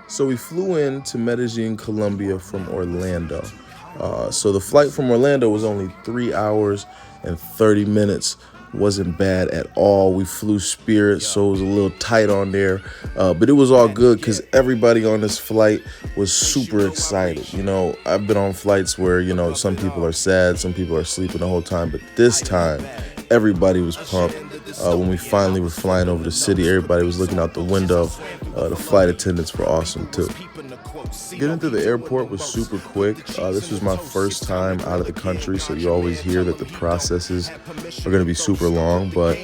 So we flew in to Medellin, Colombia from Orlando. So the flight from Orlando was only 3 hours and 30 minutes. Wasn't bad at all. We flew Spirit, so it was a little tight on there. But it was all good because everybody on this flight was super excited. I've been on flights where, some people are sad, some people are sleeping the whole time. But this time, everybody was pumped. When we finally were flying over the city, everybody was looking out the window. The flight attendants were awesome too. Getting to the airport was super quick. This was my first time out of the country, so you always hear that the processes are going to be super long, but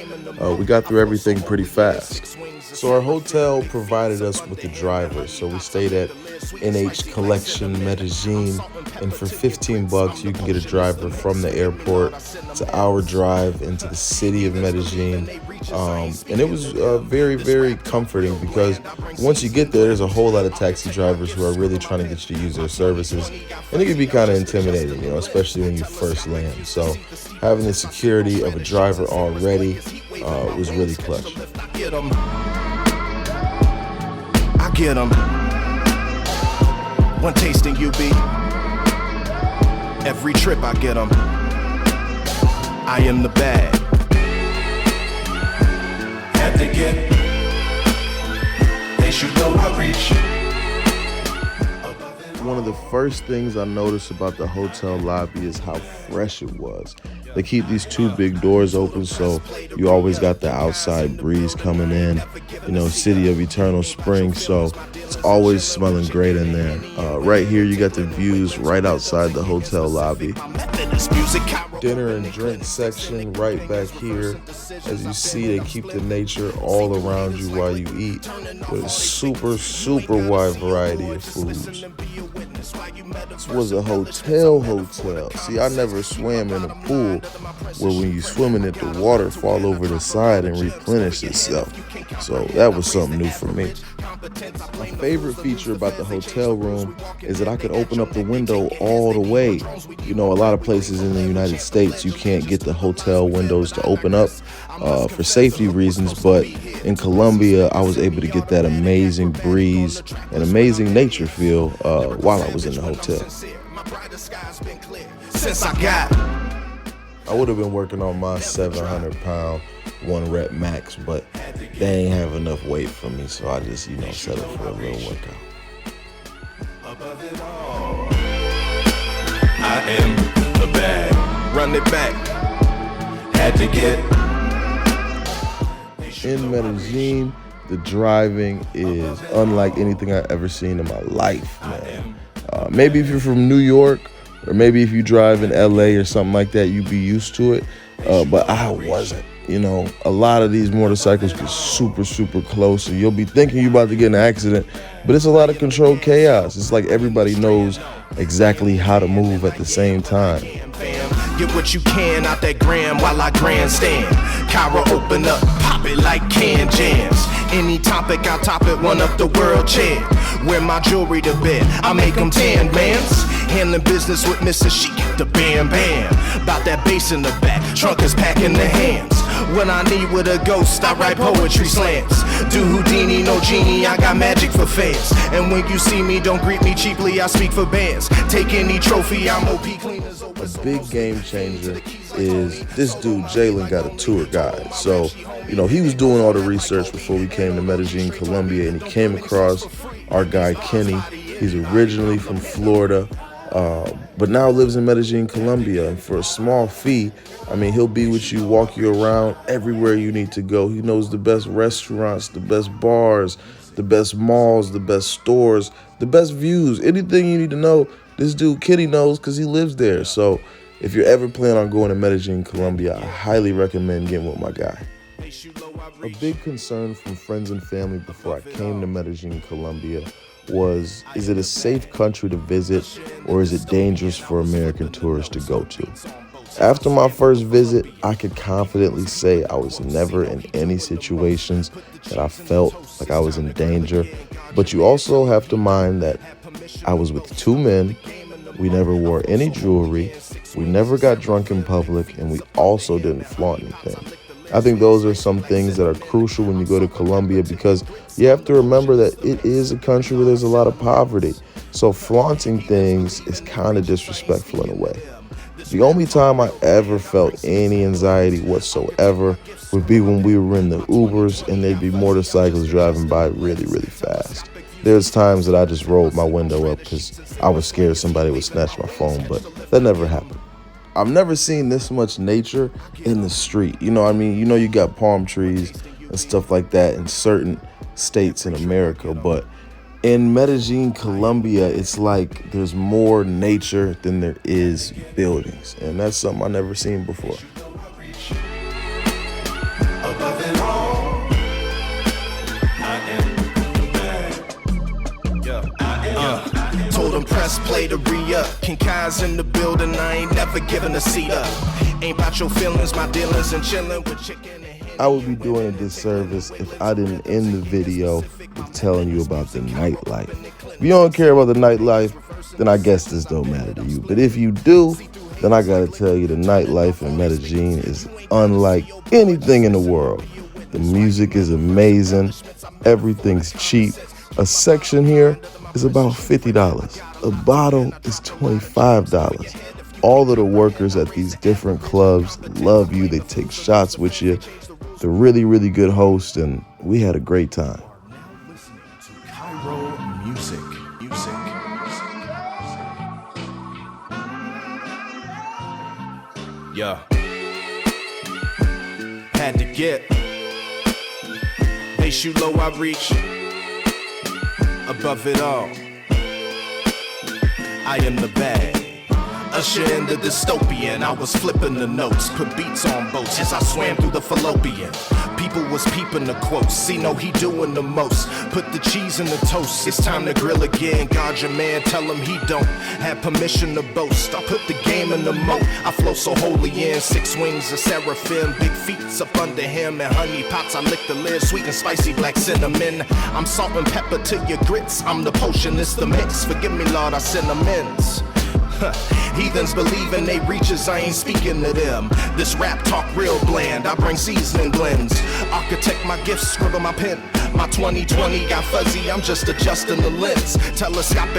we got through everything pretty fast. So our hotel provided us with a driver, so we stayed at NH Collection Medellin, and for $15 you can get a driver from the airport. It's an hour drive into the city of Medellin, and it was very, very comforting because once you get there, there's a whole lot of taxi drivers who are really trying to get you to use their services, and it can be kind of intimidating, especially when you first land. So having the security of a driver already was really clutch. I get 'em. One tasting you be. Every trip I get 'em. I am the bag. Had to get. They should know I reach. One of the first things I noticed about the hotel lobby is how fresh it was. They keep these two big doors open, so you always got the outside breeze coming in. City of eternal spring, so it's always smelling great in there. Right here, you got the views right outside the hotel lobby. Dinner and drink section right back here. As you see, they keep the nature all around you while you eat with a super, super wide variety of foods. This was a hotel. See, I never swam in a pool where when you swim in it, the water fall over the side and replenish itself. So that was something new for me. My favorite feature about the hotel room is that I could open up the window all the way. A lot of places in the United States, you can't get the hotel windows to open up for safety reasons, but in Colombia, I was able to get that amazing breeze and amazing nature feel while I was in the hotel. I would have been working on my 700-pound one rep max, but they ain't have enough weight for me, so I just, settled for a little workout. I am the bag. Run it back. Had to get. In Medellin, the driving is unlike anything I've ever seen in my life, man. Maybe if you're from New York, or maybe if you drive in LA or something like that, you'd be used to it. But I wasn't. A lot of these motorcycles get super, super close, and you'll be thinking you're about to get in an accident, but it's a lot of controlled chaos. It's like everybody knows exactly how to move at the same time. Get what you can out that gram while I grandstand. Kyra open up, pop it like canned jams. Any topic, I'll top it, one up the world champ. Wear my jewelry to bed, I make them tan bands. Handling business with Mrs. She get the bam bam. Bout that bass in the back, trunk is packing the hands. When I need with a ghost, I write poetry slams. Do Houdini, no genie, I got magic for fans. And when you see me, don't greet me cheaply, I speak for bands. Take any trophy, I'm OP clean as a big game changer is this dude, Jalen, got a tour guide. So, he was doing all the research before we came to Medellin, Colombia, and he came across our guy, Kenny. He's originally from Florida, but now lives in Medellin, Colombia. And for a small fee, he'll be with you, walk you around everywhere you need to go. He knows the best restaurants, the best bars, the best malls, the best stores, the best views. Anything you need to know, this dude Kenny knows because he lives there. So if you're ever planning on going to Medellin, Colombia, I highly recommend getting with my guy. A big concern from friends and family before I came to Medellin, Colombia was, is it a safe country to visit, or is it dangerous for American tourists to go to? After my first visit, I could confidently say I was never in any situations that I felt like I was in danger. But you also have to mind that I was with two men, we never wore any jewelry, we never got drunk in public, and we also didn't flaunt anything. I think those are some things that are crucial when you go to Colombia, because you have to remember that it is a country where there's a lot of poverty. So flaunting things is kind of disrespectful in a way. The only time I ever felt any anxiety whatsoever would be when we were in the Ubers and there'd be motorcycles driving by really, really fast. There's times that I just rolled my window up because I was scared somebody would snatch my phone, but that never happened. I've never seen this much nature in the street. You know what I mean? You know, you got palm trees and stuff like that in certain states in America, but in Medellin, Colombia, it's like there's more nature than there is buildings. And that's something I've never seen before. Above it all, I am the man. Told him press play to re-up. King Kai's in the building, I ain't never giving a seat up. Ain't about your feelings, my dealings, and chilling with chicken. I would be doing a disservice if I didn't end the video with telling you about the nightlife. If you don't care about the nightlife, then I guess this don't matter to you. But if you do, then I gotta tell you the nightlife in Medellin is unlike anything in the world. The music is amazing. Everything's cheap. A section here is about $50. A bottle is $25. All of the workers at these different clubs love you. They take shots with you. They're really, really good hosts, and we had a great time. Cairo music. Yeah. Had to get. They shoot low, I reach. Above it all, I am the bag. Usher in the dystopian, I was flipping the notes. Put beats on boats as I swam through the fallopian. People was peeping the quotes, see no he doing the most. Put the cheese in the toast, it's time to grill again. God your man, tell him he don't have permission to boast. I put the game in the moat, I flow so holy in. 6 wings of seraphim, big feet's up under him. And honey pots, I lick the lid, sweet and spicy black cinnamon. I'm salt and pepper to your grits, I'm the potion, it's the mix. Forgive me Lord, I send amends. Heathens believe in they reaches, I ain't speaking to them. This rap talk real bland, I bring seasoning blends. Architect my gifts, scribble my pen. My 2020 got fuzzy, I'm just adjusting the lens. Telescopic